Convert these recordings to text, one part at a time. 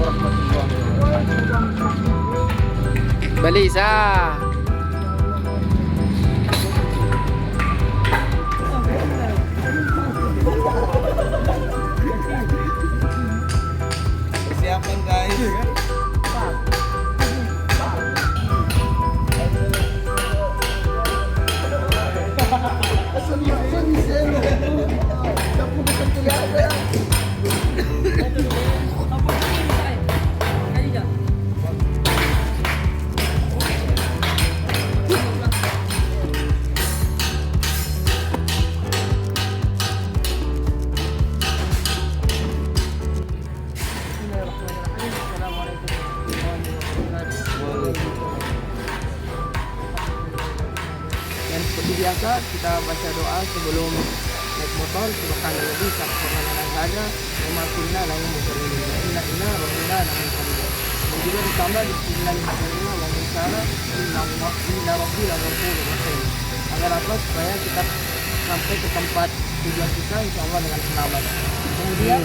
warahmatullahi wabarakatuh. Balisa. Persiapan guys. Dan seperti biasa kita baca doa sebelum naik motor. Subhanallah subhanallahi hada wa ma kunna lahu muqrinin inna wa inna ilaihi. Dan juga ditambah bismillahirrahmanirrahim wa min syarri inna rabbi laghafurur rahim. Agar apa? Supaya kita sampai ke tempat tujuan kita insyaallah dengan selamat. Kemudian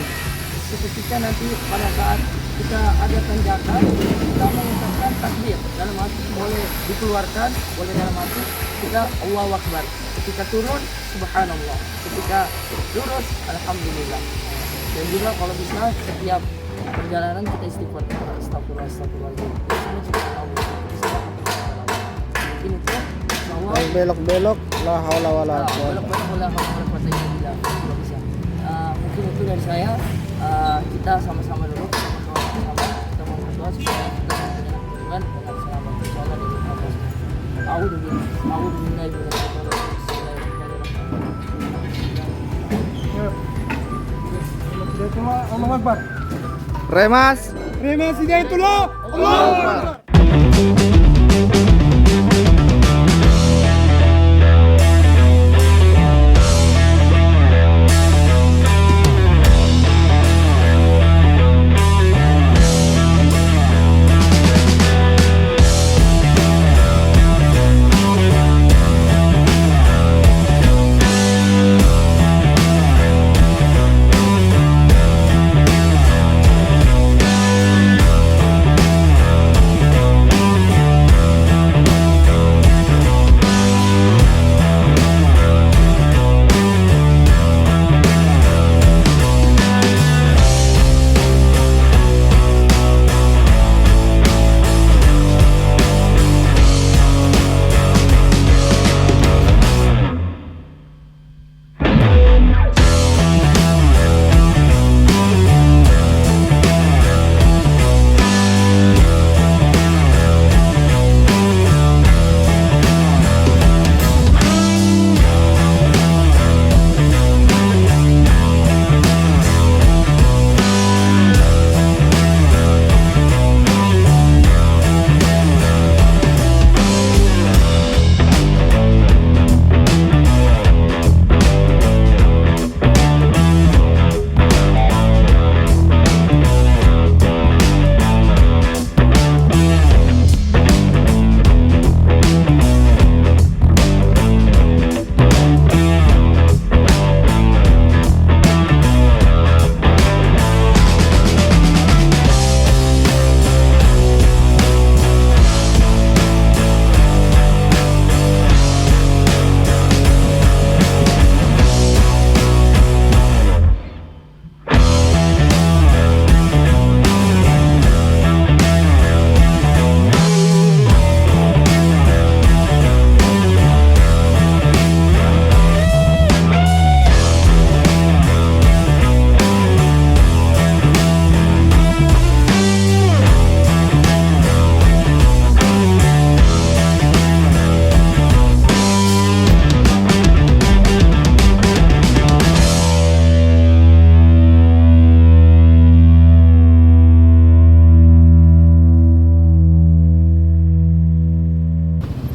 seketika nanti pada saat kita ada tanjakan, kita mengucapkan takbir. Dalam hati boleh dikeluarkan, boleh dalam hati kita Allahu Akbar. Ketika turun, subhanallah. Ketika lurus, alhamdulillah. Dan juga kalau bisa setiap perjalanan kita istighfar. Astagfirullah, astagfirullah. Mungkin itu bahwa Belok-belok la haula wala belok-belok wala haula wala quwwata illa billah. Kalau bisa. Mungkin itu dari saya. Kita sama-sama dulu sama-sama kita mau berdoa supaya kita mempunyai hubungan dengan selamat insyaallah dari Allah. A'udzubillahi Allahu Akbar. Remas. Remas Hidayatullah. Allahu Akbar.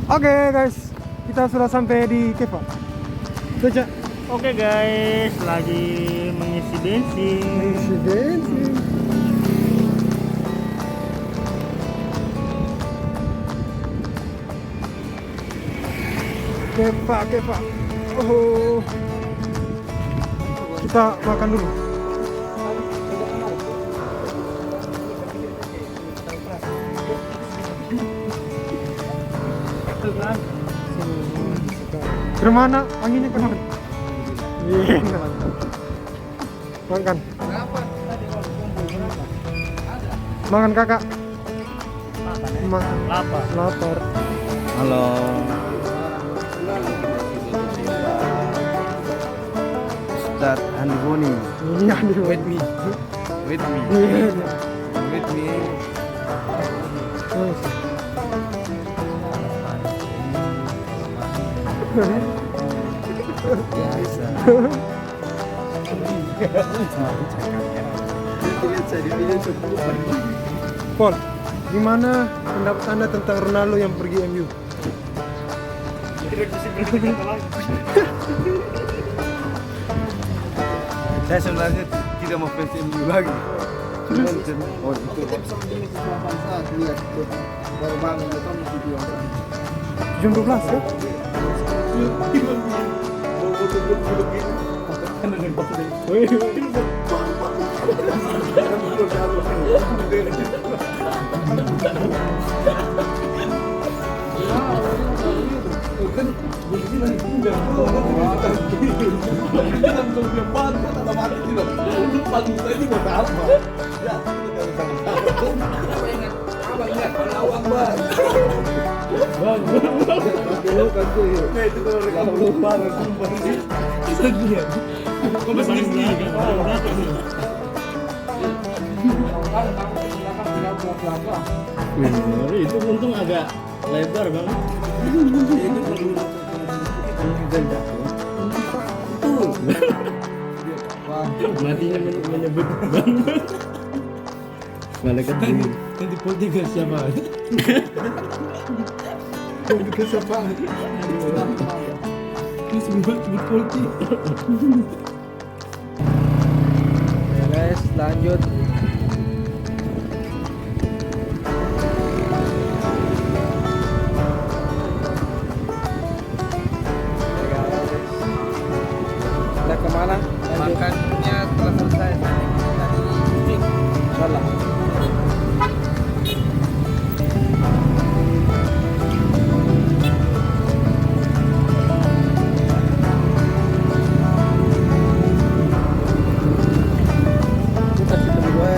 Oke guys, kita sudah sampai di Kepa. Baca. Oke guys, lagi mengisi bensin. Kepa. Oh. Kita makan dulu. Kemana? Anginnya kemana? Iya, mantap. Makan. Makan kakak. Makan. Lapar. Lapar. Halo. Ustaz Andi Boni. Iya, nih. With me. Iya. With me. Terus. Biasa. Paul, gimana pendapat Anda tentang Ronaldo yang pergi MU? Saya sebenarnya tidak mau fans MU lagi. Oh, itu. Jam 12 ya? Itu untung agak lebar bang. Matinya menyebut bang. Malaikat bunyi. Nanti politik siapa? Politik siapa? Ini semua sebut politik. Ya guys, lanjut. Udah kemana? Makannya telah selesai. Salah. Kita ketemu gue.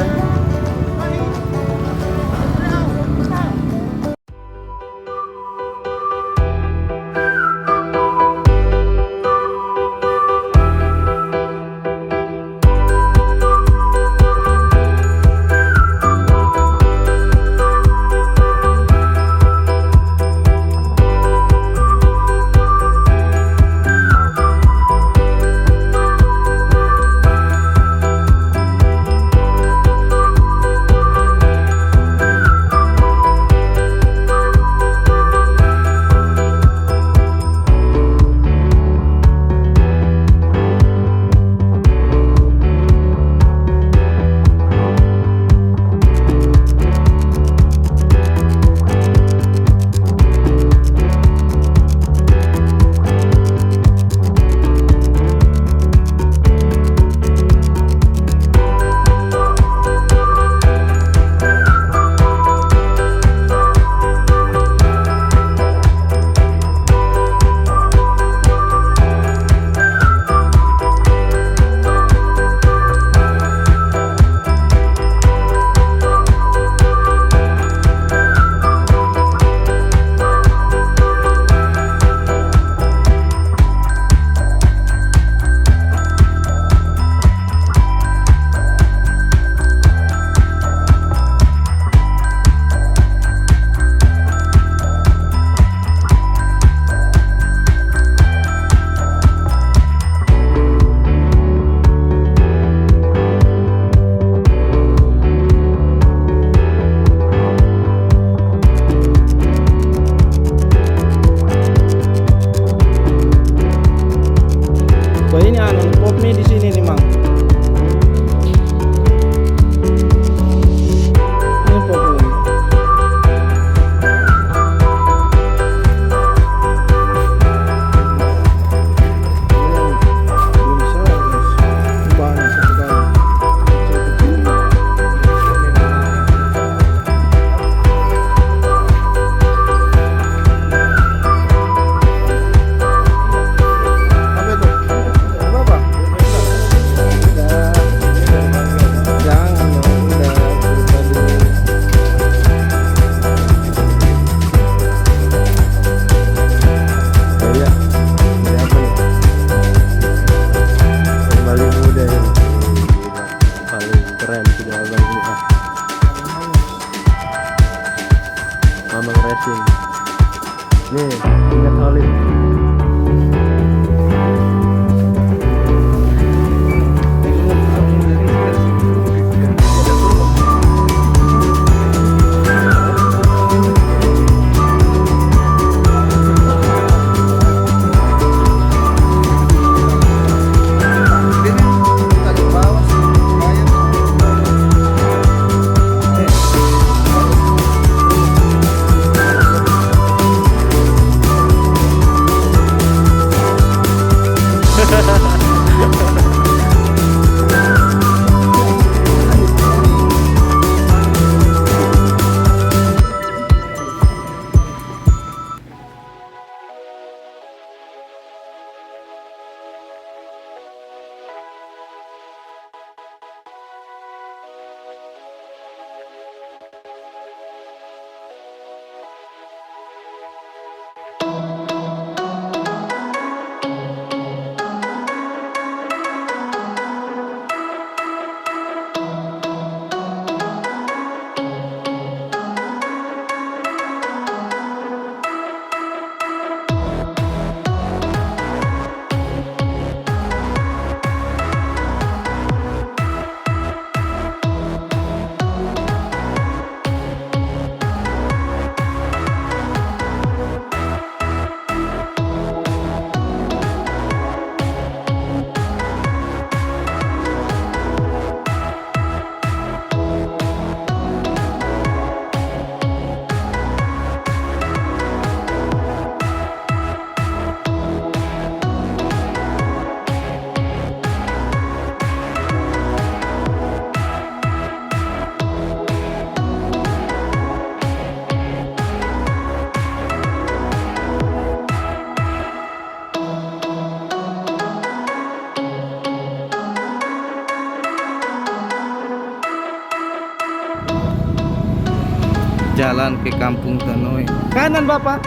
Jalan ke Kampung Tanoe. Kanan Bapak.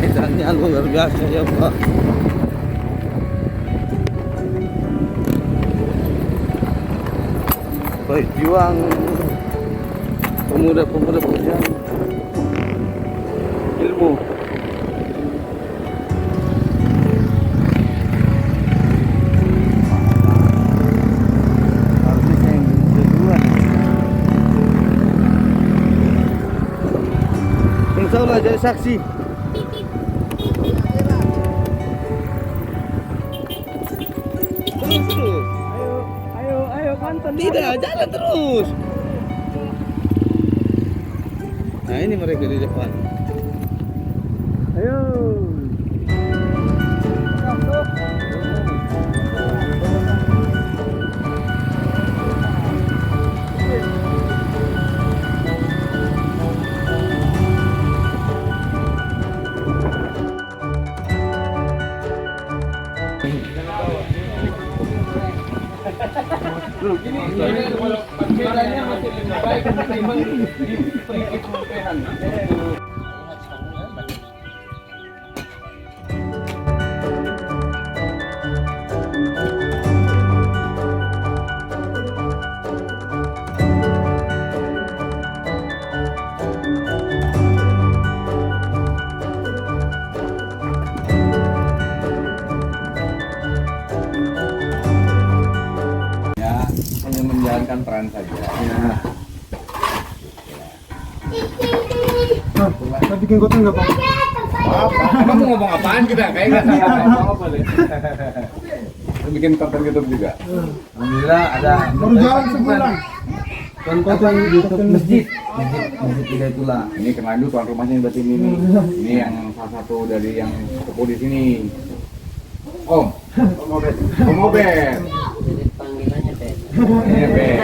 Medannya luar biasa ya Pak. Berjuang pemuda-pemuda berjuang ilmu. Harusnya saya yang duluan. Insya Allah jadi saksi. Terus. Ayo Kanton. Tidak, jalan terus. Nah ini mereka di depan. Ayo. bedanya masih lebih baik ketimbang di perikit pempehan. Hanya menjalankan peran saja. Ya. Nah, bikin konten nggak Pak? Apa? Kamu mau ngomong apaan kita? Kayak nggak salah apa deh. Bikin konten YouTube juga. Alhamdulillah ada Baru jalan sebulan. konten YouTube masjid Hidayatullah. Ini kenal dulu tuan rumahnya berarti ini. Ini yang salah satu dari yang sepuh di sini. Om Obed. Panggilannya Teh. Ini Obed.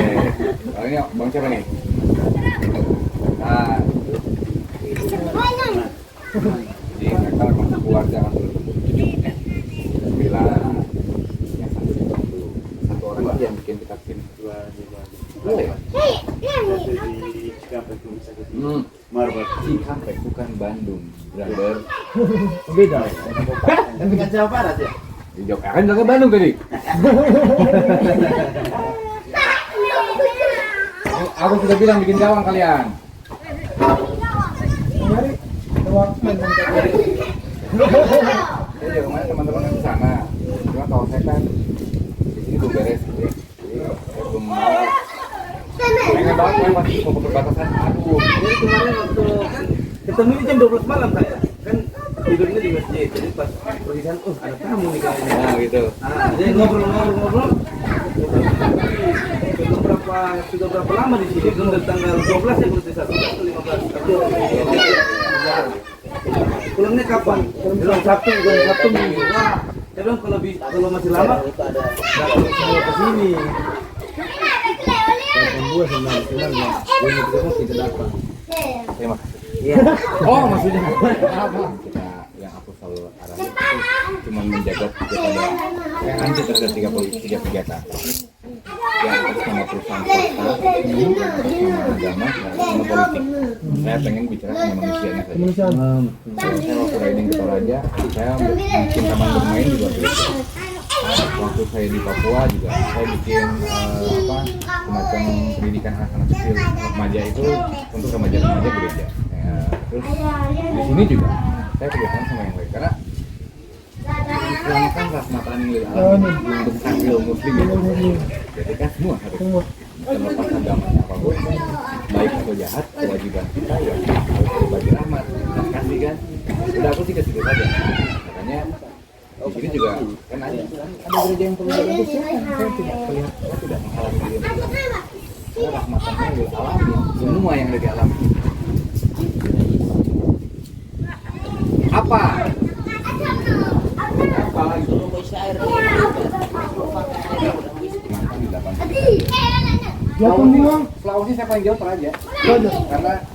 Kalau ini bang siapa nih? Nah, jadi mereka memang keluarga kan dulu. Bila yang satu orang lagi yang bikin kita bikin 2, Boleh. Di Cikampek tuh bisa jadi Marbat. Cikampek bukan Bandung, brother. Beda. Tapi kan Jawa Barat ya. Di Jogja kan ke Bandung tadi. Aku sudah bilang bikin gawang kalian. Mari, tawag man ng kakari. Saya juga kemarin teman-teman kan di sana. Cuma kalau saya kan di sini belum beres gitu ya. Jadi saya belum mau. Pengen banget main masih mau perbatasan. Aduh. Jadi kemarin waktu kan ketemu jam 12 malam saya. Kan tidurnya di masjid. Jadi pas pergisan, oh ada tamu nih kayaknya. Nah gitu. Nah, jadi ngobrol-ngobrol. Sudah berapa lama di sini? Belum dari tanggal 12 ya berarti 15. Pulangnya kapan? Bilang Sabtu, bukan Sabtu Minggu. Wah, saya bilang kalau masih lama, nggak perlu semua ke sini. Buat senang ya. Ini kita datang. Terima kasih. Iya. Oh maksudnya apa? Kita yang aku selalu arahin itu cuma menjaga tiga pada anti terhadap tiga kegiatan. Yang atas nama perusahaan swasta, atas nama agama, dan nama politik. Saya pengen bicara sama manusianya saja. Saya waktu riding ke Toraja, saya bikin taman bermain di luar gereja. Waktu saya di Papua juga, saya bikin semacam pendidikan anak-anak kecil remaja itu untuk remaja-remaja gereja. Terus di sini juga saya kerjasama sama yang lain karena Islam kan rahmatan lil alamin untuk takdir muslim itu. Jadi kan semua harus terlepas agamanya apapun, baik atau jahat, kewajiban kita ya harus berbagi rahmat, belas kasih kan. Udah aku sih kasih aja. Makanya di sini juga kan ada gereja yang perlu dibantu silakan. Saya tidak menghalangi diri. Saya rahmatan lil alamin, semua yang ada di alam. Apa? Apalagi Sulawesi saya paling jauh Toraja.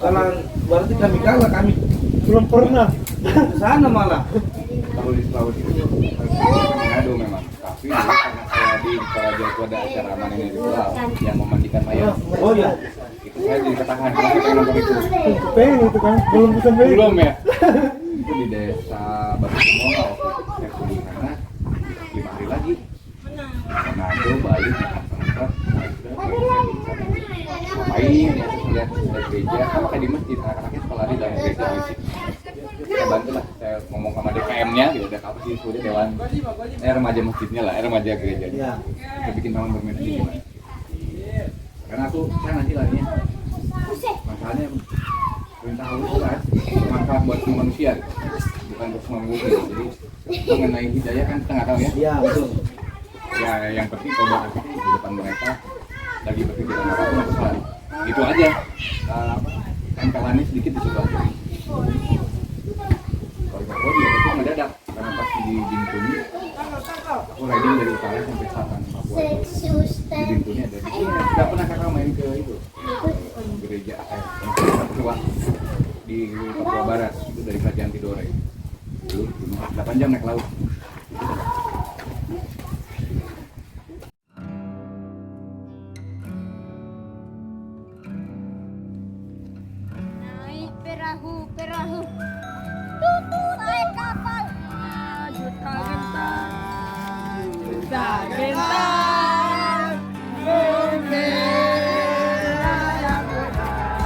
Karena berarti kami kalah, kami Belum pernah. ke sana malah. kalau di Sulawesi itu Manado memang. Tapi karena saya di Toraja itu ada acara Manene Ritual yang memandikan mayat. Oh ya. Itu saya jadi ketahan karena saya pengen nonton itu. Pengen itu kan, belum bisa main. Belum ya? Itu di desa Batu Semoga saya pergi di sana 5 hari lagi. Manado, Bali, Sumatera, ngapain ya, terus lihat gereja, sama kayak di masjid, anak-anaknya sekolah di dalam gereja musik. Saya bantu lah, saya ngomong sama DPM-nya, gitu, ada apa sih, sudah dewan, remaja masjidnya lah, remaja gerejanya. Ya. Saya bikin taman bermain di gimana? Karena saya nanti larinya, masalahnya perintah Allah itu kan bermanfaat buat semua manusia, gitu. Bukan untuk semua manusia. Jadi mengenai hidayah kan kita nggak tahu ya. Iya, betul. Ya yang penting coba di depan mereka lagi berpikiran apapun aku salah. Itu aja. Tempelannya sedikit di situ aja. Kalau Papua juga itu mendadak karena pas di Bintuni aku riding dari utara sampai selatan Papua itu. Di Bintuni ada di sini. Tidak pernah kakak main ke itu gereja tua di Papua Barat itu dari Kerajaan Tidore. Dulu 8 jam naik laut. Naik perahu. Tutup naik kapal. Juta gentang. Bendera yang bergerak.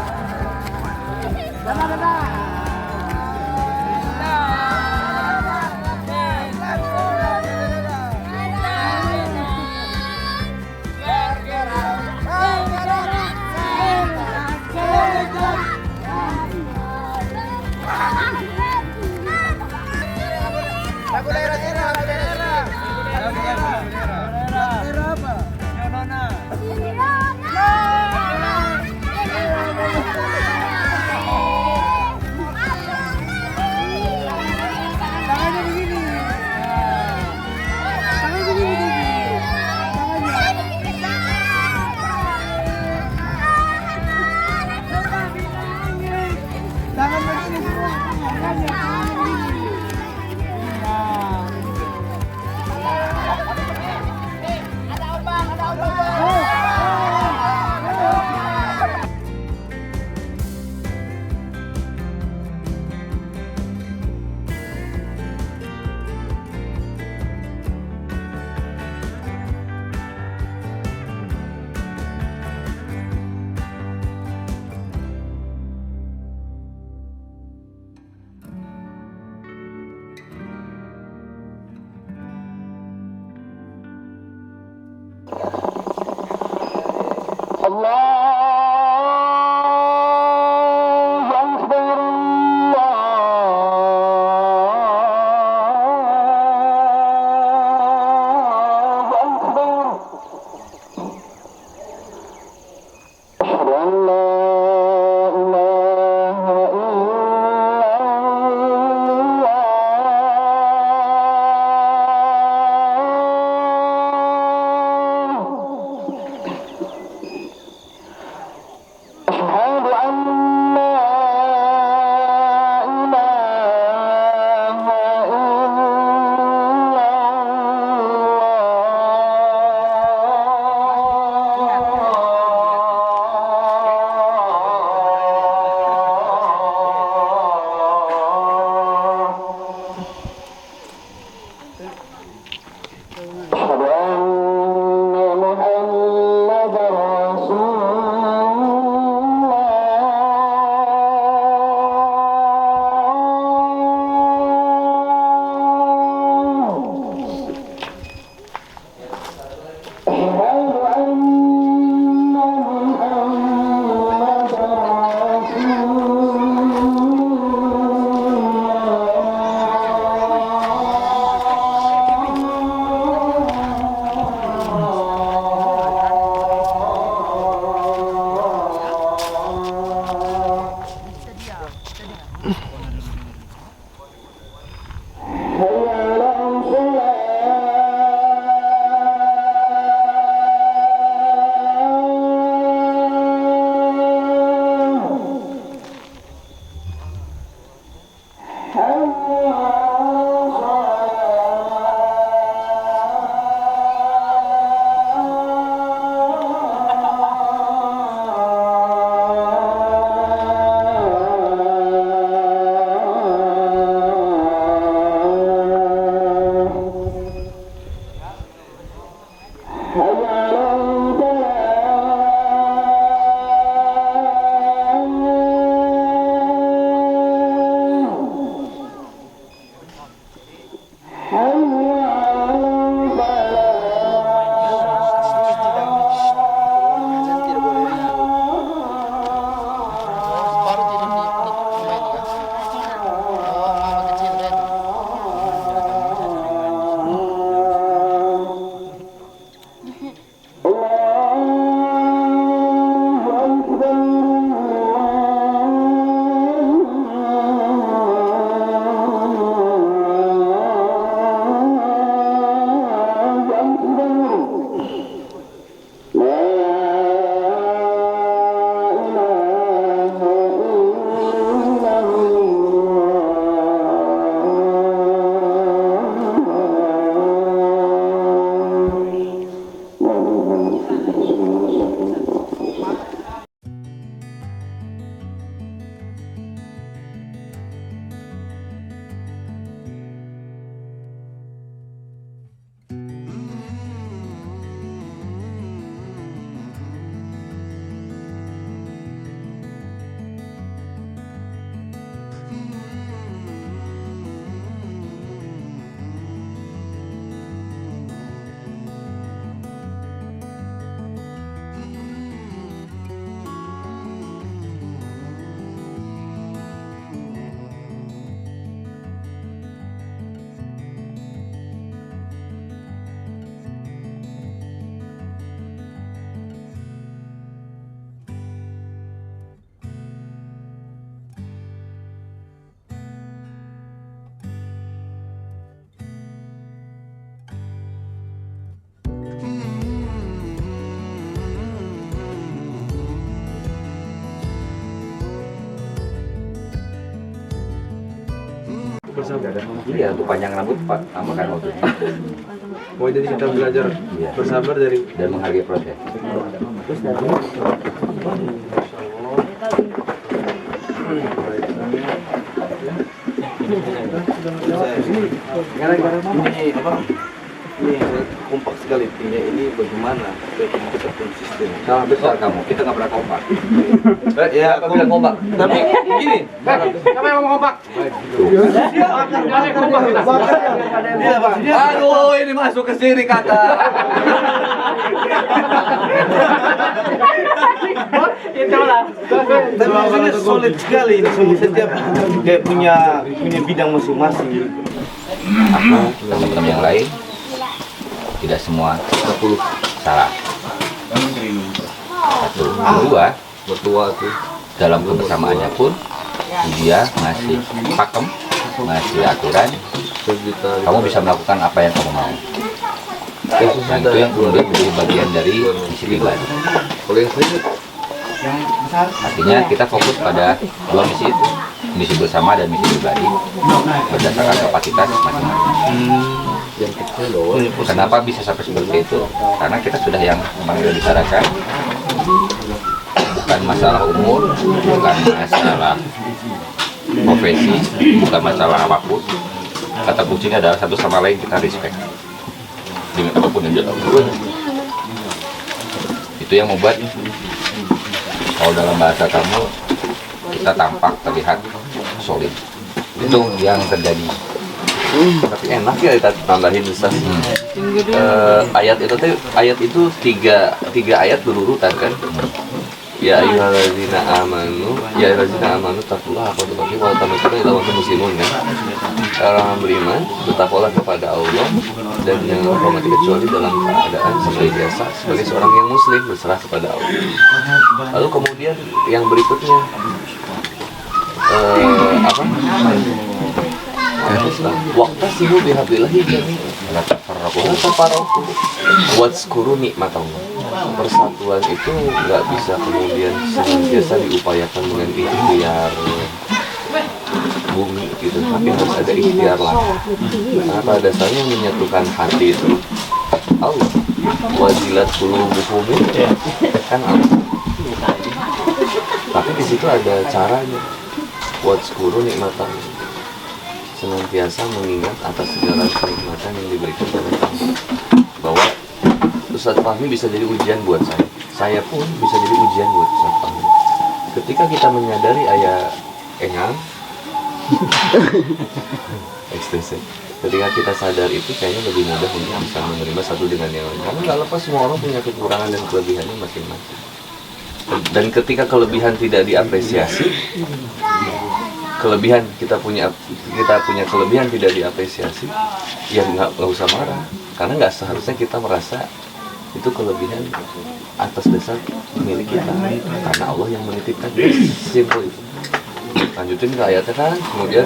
Iya, untuk panjang rambut Pak, makan waktu. Oh, jadi kita belajar bersabar dari Dan menghargai proses. gara-gara ini apa? Ini kompak sekali timnya ini bagaimana supaya kita konsisten. Salah besar kamu, kita nggak pernah kompak. Ya, Aku bilang kompak. tapi gini, Siapa yang mau kompak? dia maksudnya Aduh, ini masuk ke sini kakak. tapi maksudnya solid sekali ini semua setiap kayak punya bidang masing-masing. Aku dan teman-teman yang lain tidak semua 10 salah. Satu, kedua, mertua tuh. Dalam kebersamaannya pun dia ngasih pakem, ngasih aturan, kamu bisa melakukan apa yang kamu mau. Dan itu yang kemudian menjadi bagian dari misi pribadi. Kalau yang saya Artinya kita fokus pada dua misi itu, misi bersama dan misi pribadi berdasarkan kapasitas masing-masing. yang kecil loh. Kenapa bisa sampai seperti itu? Karena kita sudah yang kemarin sudah bicarakan, bukan masalah umur, bukan masalah profesi, bukan masalah apapun. Kata kuncinya adalah satu sama lain kita respect dengan apapun yang dia lakukan. Itu yang membuat kalau dalam bahasa kamu kita tampak terlihat solid. Itu yang terjadi. Tapi enak ya kita tambahin Ustaz. Ayat itu tiga ayat berurutan kan. Ya ayyuhallazina amanu taqullaha haqqa tuqatih wa la tamutunna illa wa antum muslimun kan. Orang beriman bertakwalah kepada Allah dan jangan hormati kecuali dalam keadaan seperti biasa sebagai seorang yang muslim berserah kepada Allah. Lalu kemudian yang berikutnya Waqtasimu bihablillahi jami'an. Tafarraqu wadzkuru nikmatallah. Persatuan itu nggak bisa kemudian senantiasa diupayakan dengan ikhtiar bumi gitu, tapi harus ada ikhtiar lah. Karena pada dasarnya menyatukan hati itu Allah. Wajilat qulubuhum kan Allah. Tapi di situ ada caranya. Wadzkuru nikmatallah. Senantiasa mengingat atas segala kenikmatan yang diberikan oleh Allah. Bahwa Ustaz Fahmi bisa jadi ujian buat saya pun bisa jadi ujian buat Ustaz Fahmi. Ketika kita menyadari ayah engang ekstensif, ketika kita sadar itu kayaknya lebih mudah untuk bisa menerima satu dengan yang lain. Karena nggak lepas semua orang punya kekurangan dan kelebihannya masing-masing. Dan ketika kelebihan tidak diapresiasi, kita punya kelebihan tidak diapresiasi, ya nggak usah marah, karena nggak seharusnya kita merasa itu kelebihan atas dasar milik kita, karena Allah yang menitipkan. Simpel itu. Lanjutin ke ayatnya kan, kemudian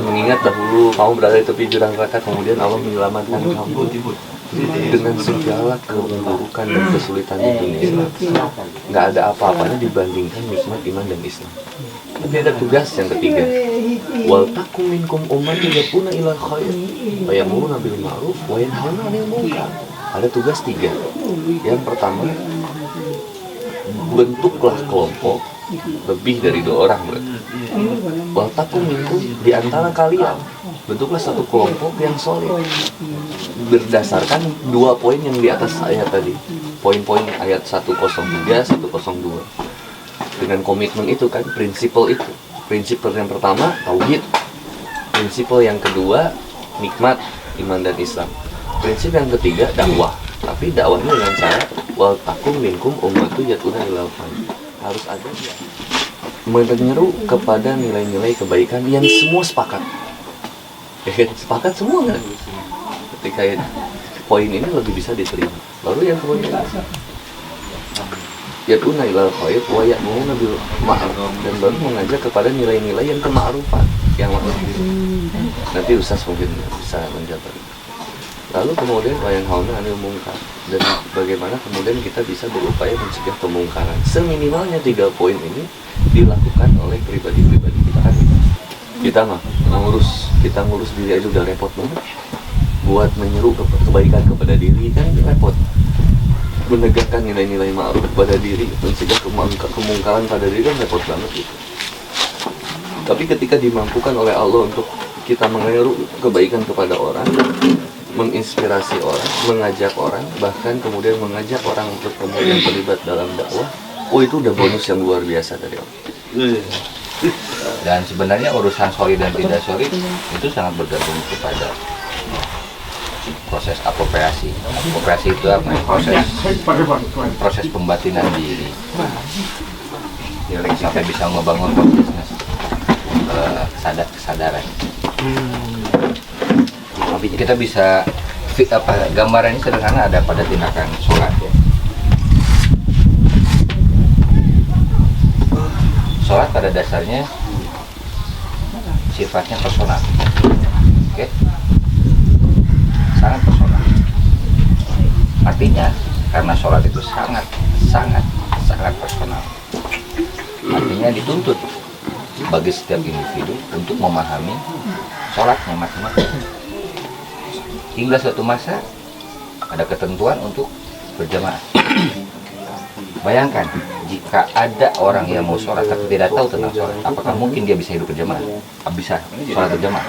mengingat dahulu kamu berada di tepi jurang neraka, kemudian Allah menyelamatkan kamu dengan segala keburukan dan kesulitan di dunia. Nggak ada apa-apanya dibandingkan nikmat iman dan Islam. Tapi ada tugas yang ketiga. Wal takum minkum ummatun yad'una ila khair wa ya'muruna bil ma'ruf wa yanhauna 'anil munkar. Ada tugas tiga. Yang pertama, bentuklah kelompok lebih dari 2 orang berarti. Wal takum minkum, di antara kalian bentuklah satu kelompok yang solid berdasarkan 2 poin yang di atas ayat tadi. Poin-poin ayat 103, 102. Dengan komitmen itu kan, prinsipal itu. Prinsipal yang pertama, tauhid. Prinsipal yang kedua, nikmat, iman dan Islam. Prinsip yang ketiga, dakwah. Tapi dakwahnya dengan cara wal takum minkum ummatun yad'una ilal khair. Harus ada menyeru kepada nilai-nilai kebaikan yang semua sepakat. Sepakat semua kan? Ketika poin ini lebih bisa diterima. Lalu yang kemudian yad'una ilal khair wa ya'muruna bil ma'ruf, dan baru mengajak kepada nilai-nilai yang kema'rufan, yang ma'ruf. Nanti Ustaz mungkin bisa menjawab. Lalu kemudian wa yanhauna 'anil munkar, dan bagaimana kemudian kita bisa berupaya mencegah kemungkaran. Seminimalnya 3 poin ini dilakukan oleh pribadi-pribadi kita kan. Kita ngurus diri aja udah repot banget. Buat menyeru kebaikan kepada diri kan repot. Menegakkan nilai-nilai ma'ruf pada diri, mencegah kemungkaran pada diri kan repot banget gitu. Tapi ketika dimampukan oleh Allah untuk kita menyeru kebaikan kepada orang, menginspirasi orang, mengajak orang, bahkan kemudian mengajak orang untuk kemudian terlibat dalam dakwah, itu udah bonus yang luar biasa dari Allah. Dan sebenarnya urusan solid dan tidak solid itu sangat bergantung kepada proses apropriasi. Apropriasi itu apa? Proses pembatinan diri. Sampai bisa membangun kesadaran. Kita bisa gambarannya sederhana ada pada tindakan sholat ya. pada dasarnya sifatnya personal. Oke? Sangat personal. Artinya karena sholat itu sangat personal. Artinya dituntut bagi setiap individu untuk memahami sholatnya masing-masing. Hingga suatu masa ada ketentuan untuk berjamaah. Bayangkan jika ada orang yang mau sholat tapi tidak tahu tentang sholat, apakah mungkin dia bisa hidup berjamaah? Bisa sholat berjamaah?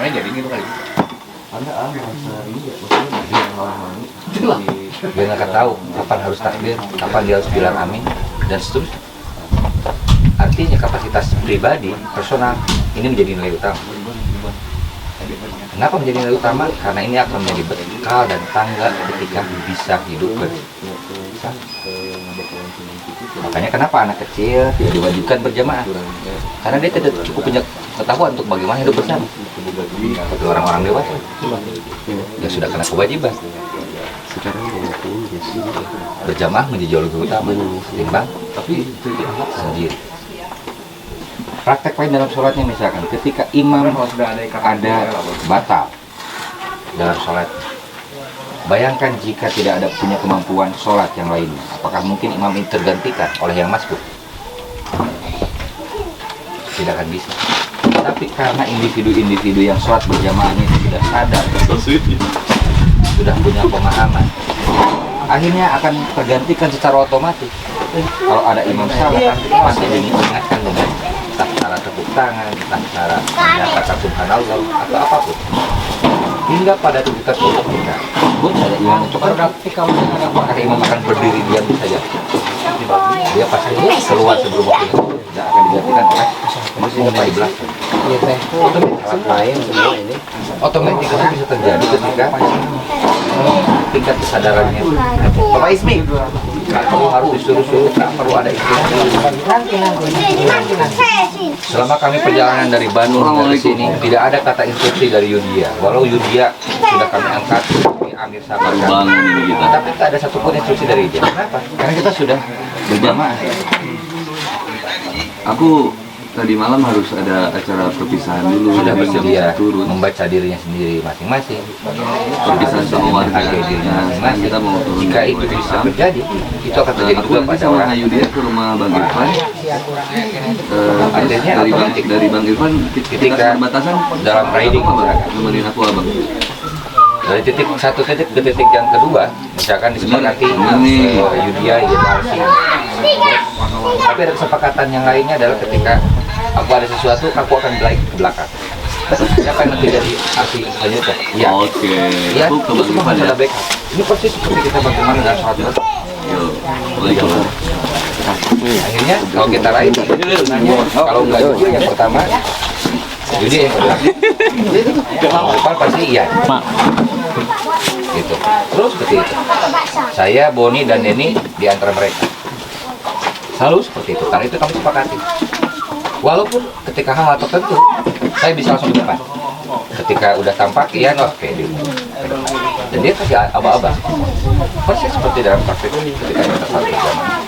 Dia nggak akan tahu kapan harus takbir, kapan dia harus bilang amin, dan seterusnya. Artinya kapasitas pribadi, personal, ini menjadi nilai utama. Kenapa menjadi nilai utama? Karena ini akan menjadi bekal dan tangga ketika bisa hidup bersama. Makanya kenapa anak kecil tidak diwajibkan berjamaah? Karena dia tidak cukup punya pengetahuan untuk bagaimana hidup bersama. Seperti orang-orang dewasa yang sudah kena kewajiban. Berjamaah menjadi jauh lebih utama ketimbang sendiri. Praktek lain dalam sholatnya misalkan ketika imam ada batal dalam sholat, bayangkan jika tidak ada punya kemampuan sholat yang lainnya, apakah mungkin imam ini tergantikan oleh yang masbuk? Tidak akan bisa. Tapi karena individu-individu yang sholat berjamaahnya sudah sadar, sudah punya pemahaman, akhirnya akan tergantikan secara otomatis. Kalau ada imam salah, pasti diingatkan dengan cara tepuk tangan, cara menyatakan subhanallah atau apapun. Hingga pada titik tertentu kita, ada imam itu kan apakah imam akan berdiri diam saja? Dia pasti keluar sebelum waktunya, tidak akan digantikan oleh musim di belakang. Otomatis itu bisa terjadi ketika tingkat kesadarannya. Bapak Ismi, kamu harus disuruh-suruh, tak perlu ada istilah. Selama kami perjalanan dari Bandung ke sini, tidak ada kata instruksi dari Yudia. Walau Yudia sudah kami angkat, kami ambil sabar kami, tapi tak ada satupun instruksi dari dia. Kenapa? Karena kita sudah berjamaah. Aku tadi malam harus ada acara perpisahan dulu. Sudah bersedia turun membaca dirinya sendiri masing-masing, perpisahan sama warga dirinya masing-masing. kita mau turun Jika itu bisa terjadi, itu akan terjadi aku juga nanti pada sama orang. Ayu dia ke rumah Bang Irfan. Artinya dari Bang Irfan kita ketika perbatasan dalam riding, nemenin aku abang. dari titik satu titik ke titik yang kedua, misalkan disepakati Yudia, Arsi. Tapi ada kesepakatan yang lainnya adalah ketika aku ada sesuatu, aku akan balik ke belakang. Siapa yang nanti jadi Arsi selanjutnya? Iya. Oke. Iya, Aku ke itu Bang semua Irfan harus ya. ada backup. Ini persis seperti kita bagaimana dalam sholat. Yo. Waalaikumsalam. Akhirnya kalau kita raih, kalau enggak Yudia yang pertama, Yudia yang kedua. Depan pasti iya. Gitu. Terus seperti itu. Saya, Boni, dan Neni di antara mereka. Selalu seperti itu. Karena itu kami sepakati. Walaupun ketika hal tertentu, saya bisa langsung di depan. Ketika udah tampak, iya, oke. Dan dia kasih aba-aba. Persis seperti dalam praktek ketika kita satu jamaah.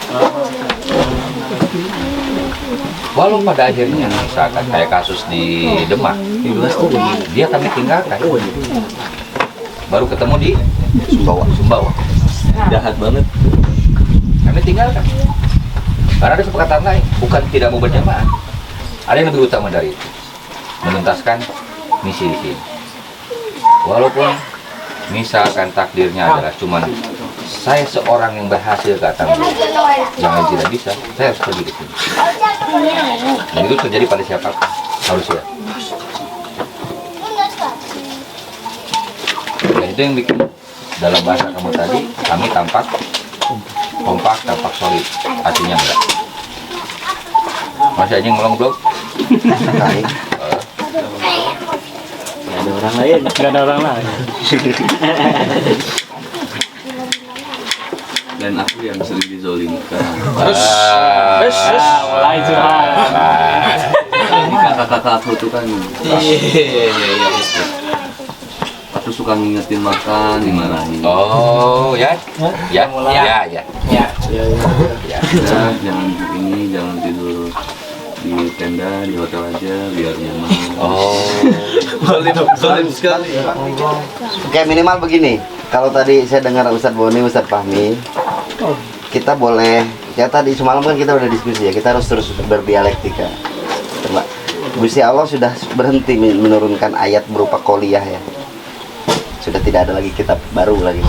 Walau pada akhirnya, misalkan kayak kasus di Demak, dia kami tinggalkan. Baru ketemu di Sumbawa. Jahat banget. Kami tinggalkan. Karena ada kesepakatan lain, bukan tidak mau berjamaah. Ada yang lebih utama dari itu, menuntaskan misi di sini. Walaupun misalkan takdirnya adalah cuman saya seorang yang berhasil ke atas, yang lain tidak bisa, saya harus pergi di sini. Dan itu terjadi pada siapa? Harus ya. Dan itu yang bikin dalam bahasa kamu tadi, kami tampak kompak, tampak solid. Artinya enggak. Masih aja ngelong blok. Nggak ada orang lain. Dan aku yang sering dizolimkan. Mulai curhat. Ini kakak-kakak aku tuh kan. Aku suka ngingetin makan, dimarahin. Oh, ya. Ya. Ya, jangan ini, jangan tidur di di tenda, di hotel aja biar nyaman. Oh. Salim sekali. Oke, minimal begini. Kalau tadi saya dengar Ustadz Boni, Ustadz Fahmi, kita boleh, ya tadi semalam kan kita udah diskusi ya, kita harus terus berdialektika. Coba, Gusti Allah sudah berhenti menurunkan ayat berupa qoliyah ya. Sudah tidak ada lagi kitab baru lagi.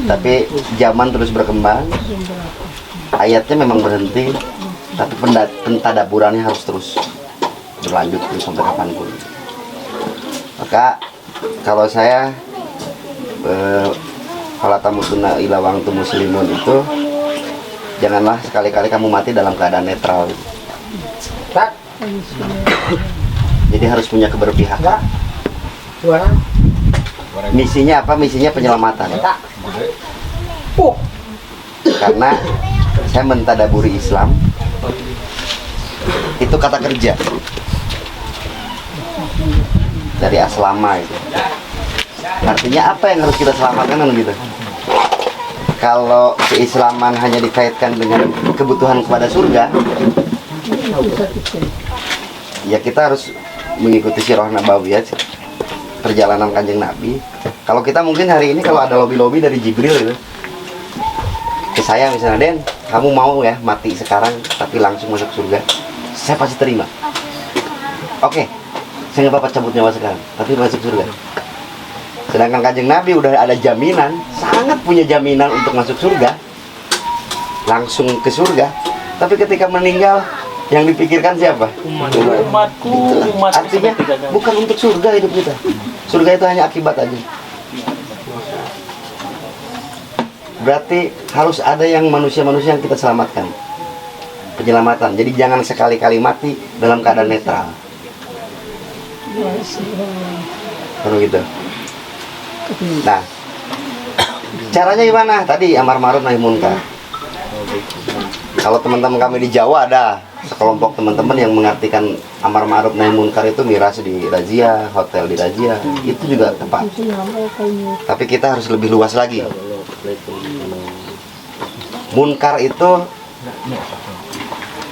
Tapi zaman terus berkembang, ayatnya memang berhenti, tapi pentadaburannya harus terus berlanjut terus sampai kapanpun. Maka kalau saya fala tamutunna illa wa antum muslimun itu, janganlah sekali-kali kamu mati dalam keadaan netral. Jadi harus punya keberpihakan. Misinya apa? Misinya penyelamatan. Karena saya mentadaburi Islam, itu kata kerja dari aslama itu. Artinya apa yang harus kita selamatkan kan gitu. Kalau keislaman hanya dikaitkan dengan kebutuhan kepada surga, ya kita harus mengikuti sirah nabawiyah, perjalanan Kanjeng Nabi. Kalau kita mungkin hari ini kalau ada lobby-lobby dari Jibril gitu, ke saya misalnya, Den, kamu mau ya mati sekarang tapi langsung masuk surga, saya pasti terima. Oke, saya nggak apa-apa cabut nyawa sekarang tapi masuk surga. Sedangkan Kanjeng Nabi udah ada jaminan, sangat punya jaminan untuk masuk surga, langsung ke surga. Tapi ketika meninggal, yang dipikirkan siapa? Umatku. Artinya bukan untuk surga hidup kita. Surga itu hanya akibat aja. Berarti harus ada yang manusia-manusia yang kita selamatkan. Penyelamatan. Jadi jangan sekali-kali mati dalam keadaan netral. Kalau gitu. Nah, caranya gimana? Tadi amar ma'ruf nahi munkar. Kalau teman-teman kami di Jawa ada sekelompok teman-teman yang mengartikan amar ma'ruf nahi munkar itu miras di razia, hotel di razia, itu juga tepat. Tapi kita harus lebih luas lagi. Munkar itu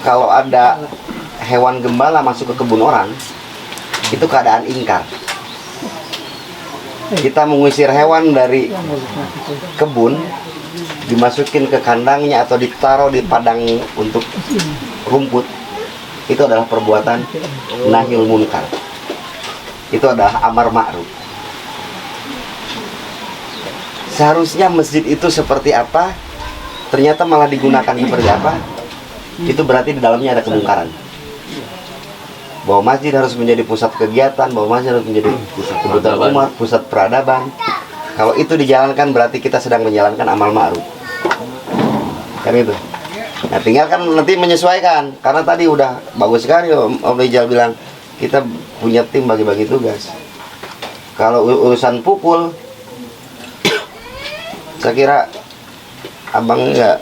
kalau ada hewan gembala masuk ke kebun orang, itu keadaan ingkar. Kita mengusir hewan dari kebun, dimasukin ke kandangnya atau ditaruh di padang untuk rumput, itu adalah perbuatan nahyul munkar. Itu adalah amar ma'ruf. Seharusnya masjid itu seperti apa, ternyata malah digunakan seperti apa, itu berarti di dalamnya ada kemungkaran. Bahwa masjid harus menjadi pusat kegiatan, bahwa masjid harus menjadi pusat kebutuhan umat, pusat peradaban. Kalau itu dijalankan berarti kita sedang menjalankan amal ma'ruf. Kan itu. Nah, tinggal kan nanti menyesuaikan. Karena tadi udah bagus sekali Om Rijal bilang kita punya tim bagi-bagi tugas. Kalau urusan pukul, saya kira abang nggak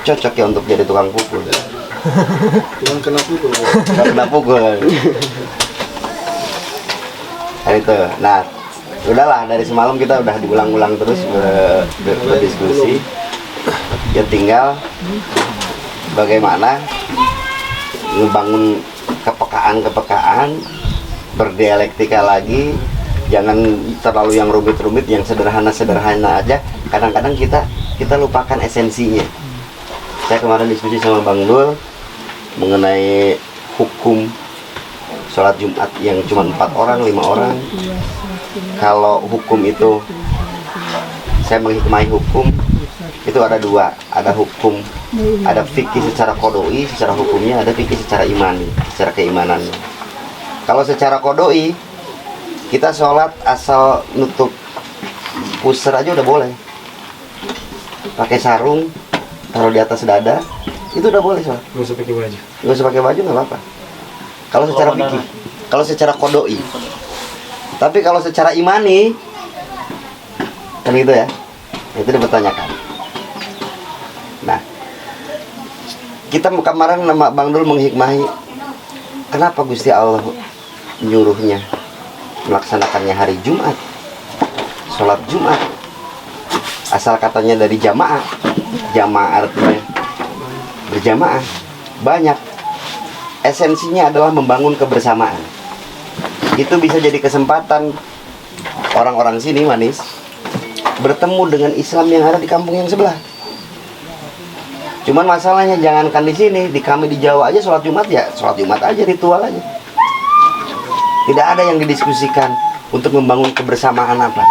cocok ya untuk jadi tukang pukul. Cuma kena pukul. Kena pukul. Nah, itu. Nah, udahlah dari semalam kita udah diulang-ulang terus berdiskusi. Ya tinggal bagaimana membangun kepekaan, berdialektika lagi. Jangan terlalu yang rumit-rumit, yang sederhana-sederhana aja. Kadang-kadang kita lupakan esensinya. Saya kemarin diskusi sama Bang Dul mengenai hukum sholat Jumat yang cuma 4 orang, 5 orang. Kalau hukum itu, saya menghikmati hukum itu ada 2, ada hukum, ada fikih secara qodoi, secara hukumnya, ada fikih secara imani, secara keimanannya. Kalau secara qodoi, kita sholat asal nutup pusar aja udah boleh, pakai sarung taruh di atas dada, itu udah boleh sholat. Nggak usah pakai baju. Nggak usah pakai baju, nggak apa-apa. Kalau secara fikih, kalau secara qodoi. Tapi kalau secara imani, kan gitu ya, itu dipertanyakan. Nah, kita kemarin nama Bang Dul menghikmahi, kenapa Gusti Allah nyuruhnya melaksanakannya hari Jumat, sholat Jumat, asal katanya dari jamaah. Jamaah artinya berjamaah, banyak. esensinya adalah membangun kebersamaan. Itu bisa jadi kesempatan orang-orang sini Manis bertemu dengan Islam yang ada di kampung yang sebelah. Cuman masalahnya jangankan di sini, di kami di Jawa aja sholat Jumat ya sholat Jumat aja, ritual aja. Tidak ada yang didiskusikan untuk membangun kebersamaan apa.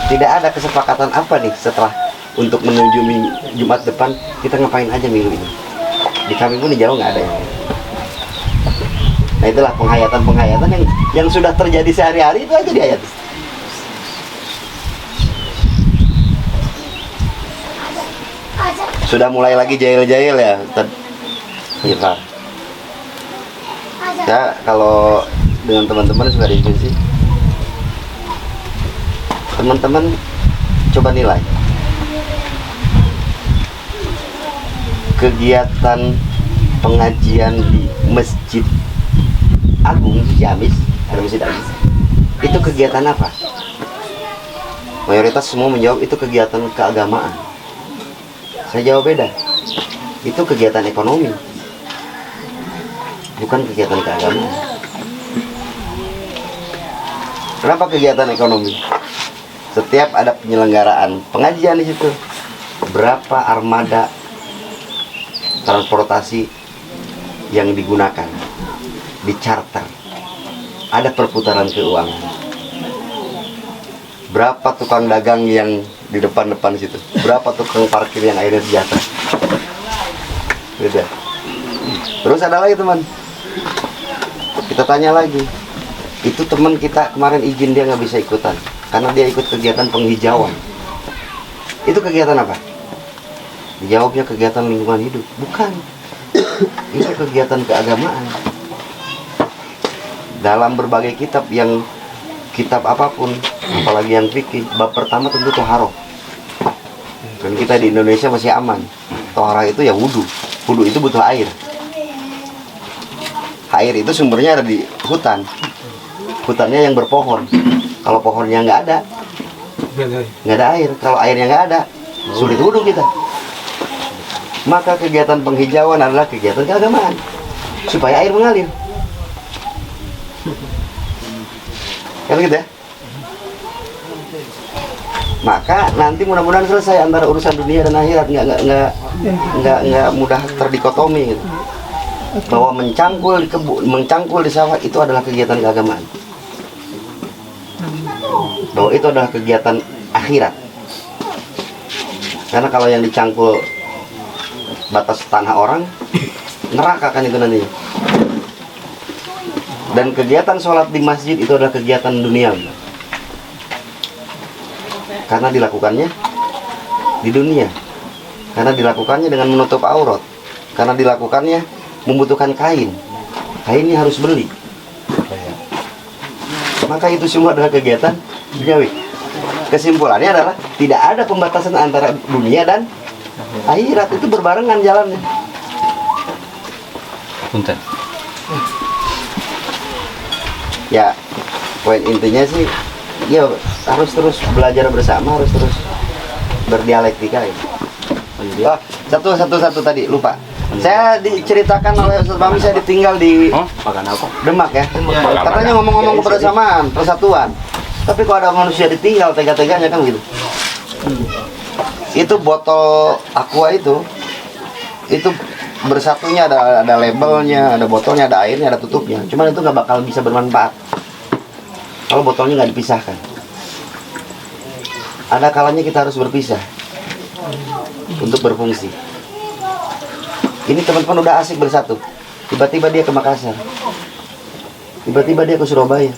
Tidak ada kesepakatan apa nih setelah untuk menuju Jumat depan kita ngapain aja minggu ini. Di kami pun di Jawa nggak ada yang. Nah itulah penghayatan yang sudah terjadi sehari-hari itu aja dihayati. Sudah mulai lagi jahil-jahil ya Ustaz Irfan. Ya kalau dengan teman-teman suka diskusi, teman-teman coba nilai kegiatan pengajian di Masjid Agung Ciamis, ada Masjid Agung, itu kegiatan apa? Mayoritas semua menjawab itu kegiatan keagamaan. Saya jawab beda, itu kegiatan ekonomi, bukan kegiatan keagamaan. Kenapa kegiatan ekonomi? Setiap ada penyelenggaraan pengajian di situ, berapa armada transportasi yang digunakan, dicharter, ada perputaran keuangan. Berapa tukang dagang yang di depan situ, berapa tukang parkir yang akhirnya sejahtera. Beda. Terus ada lagi teman, kita tanya lagi, itu teman kita kemarin izin dia nggak bisa ikutan karena dia ikut kegiatan penghijauan. Itu kegiatan apa? Dijawabnya kegiatan lingkungan hidup. Bukan, itu kegiatan keagamaan. Dalam berbagai kitab apapun, apalagi yang fikih, bab pertama tentu toharoh. Dan kita di Indonesia masih aman. Toharoh itu ya wudhu. Wudhu itu butuh air. Air itu sumbernya ada di hutan. Hutannya yang berpohon. Kalau pohonnya nggak ada air. Kalau airnya nggak ada, sulit wudhu kita. Maka kegiatan penghijauan adalah kegiatan keagamaan supaya air mengalir. Kan gitu ya? Maka nanti mudah-mudahan selesai antara urusan dunia dan akhirat, nggak mudah terdikotomi gitu. Bahwa mencangkul di sawah itu adalah kegiatan keagamaan. Bahwa itu adalah kegiatan akhirat. Karena kalau yang dicangkul batas tanah orang, neraka kan itu nantinya. Dan kegiatan sholat di masjid itu adalah kegiatan duniawi. Karena dilakukannya di dunia. Karena dilakukannya dengan menutup aurat. Karena dilakukannya membutuhkan kain. Kainnya harus beli. Maka itu semua adalah kegiatan duniawi. Kesimpulannya adalah tidak ada pembatasan antara dunia dan akhirat, itu berbarengan jalannya. Punten. Ya, poin intinya sih, ya harus terus belajar bersama, harus terus berdialektika ya. Oh, satu tadi lupa. Saya diceritakan oleh Ustaz Bami, saya ditinggal di Demak ya. Katanya ngomong-ngomong kebersamaan, persatuan. Tapi kalau ada manusia ditinggal tega-teganya kan gitu. Itu botol aqua itu bersatunya ada labelnya, ada botolnya, ada airnya, ada tutupnya. Cuman itu nggak bakal bisa bermanfaat kalau botolnya nggak dipisahkan. Ada kalanya kita harus berpisah untuk berfungsi. Ini teman-teman udah asik bersatu, tiba-tiba dia ke Makassar, tiba-tiba dia ke Surabaya.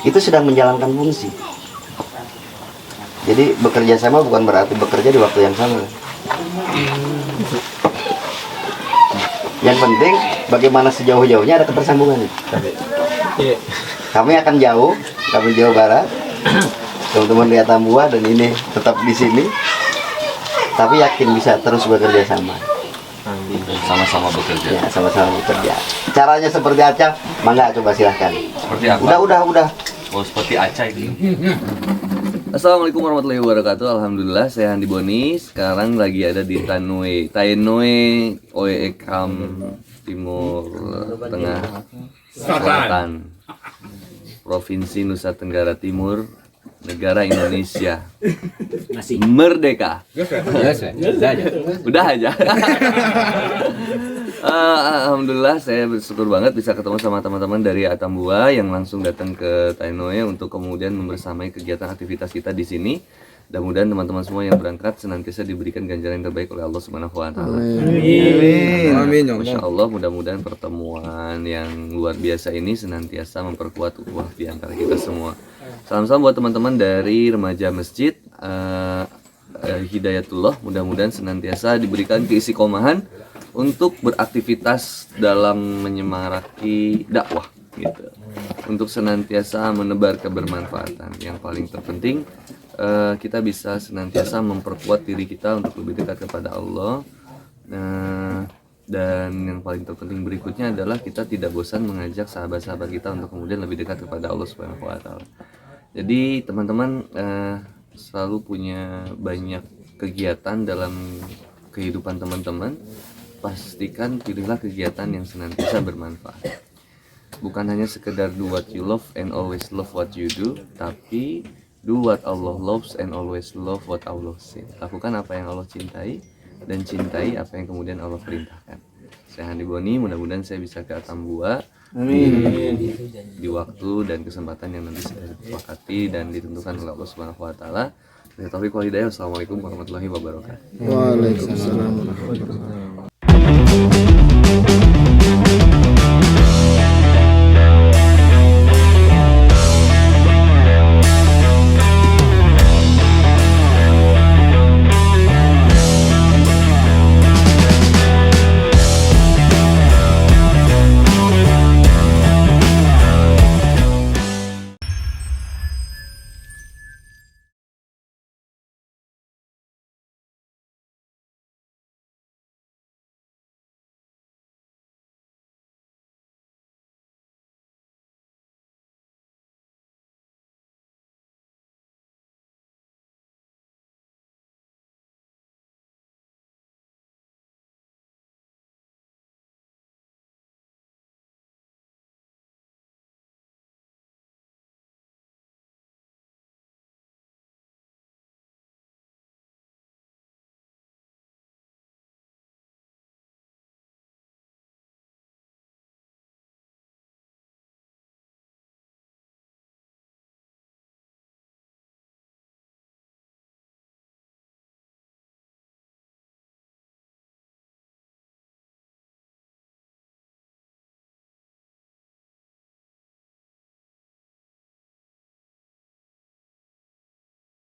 Itu sedang menjalankan fungsi. Jadi bekerja sama bukan berarti bekerja di waktu yang sama. Yang penting bagaimana sejauh-jauhnya ada ketersambungan. Kami akan jauh, kami Jawa Barat, teman-teman di Atambua dan ini tetap di sini. Tapi yakin bisa terus bekerja sama. Sama-sama bekerja. Ya, sama-sama bekerja. Caranya seperti apa? Mangga coba silahkan. Seperti apa? Udah. Oh, seperti Aca itu. Assalamualaikum warahmatullahi wabarakatuh. Alhamdulillah saya Handi Boni. Sekarang lagi ada di Tainoe Oeekam Timur Tengah Selatan, Provinsi Nusa Tenggara Timur, negara Indonesia. Merdeka. Udah aja. Alhamdulillah saya bersyukur banget bisa ketemu sama teman-teman dari Atambua yang langsung datang ke Tainoe untuk kemudian membersamai kegiatan aktivitas kita di sini. Mudah-mudahan teman-teman semua yang berangkat senantiasa diberikan ganjaran yang terbaik oleh Allah Subhanahu wa taala. Amin. Masya Allah, mudah-mudahan pertemuan yang luar biasa ini senantiasa memperkuat ukhuwah di antara kita semua. Salam-salam buat teman-teman dari remaja masjid Hidayatullah. Mudah-mudahan senantiasa diberikan keistiqomahan untuk beraktivitas dalam menyemarakan dakwah gitu. Untuk senantiasa menebar kebermanfaatan. Yang paling terpenting kita bisa senantiasa memperkuat diri kita untuk lebih dekat kepada Allah. Dan yang paling terpenting berikutnya adalah kita tidak bosan mengajak sahabat-sahabat kita untuk kemudian lebih dekat kepada Allah Subhanahu wa taala. Jadi teman-teman selalu punya banyak kegiatan dalam kehidupan teman-teman. Pastikan pilihlah kegiatan yang senantiasa bermanfaat. Bukan hanya sekedar do what you love and always love what you do, tapi do what Allah loves and always love what Allah says. Lakukan apa yang Allah cintai dan cintai apa yang kemudian Allah perintahkan. Saya Handi Boni, mudah-mudahan saya bisa ke Atambua di waktu dan kesempatan yang nanti sudah disepakati dan ditentukan oleh Allah Subhanahu wa taala. Taufiq wal hidayah. Wassalamualaikum warahmatullahi wabarakatuh. Waalaikumsalam warahmatullahi wabarakatuh.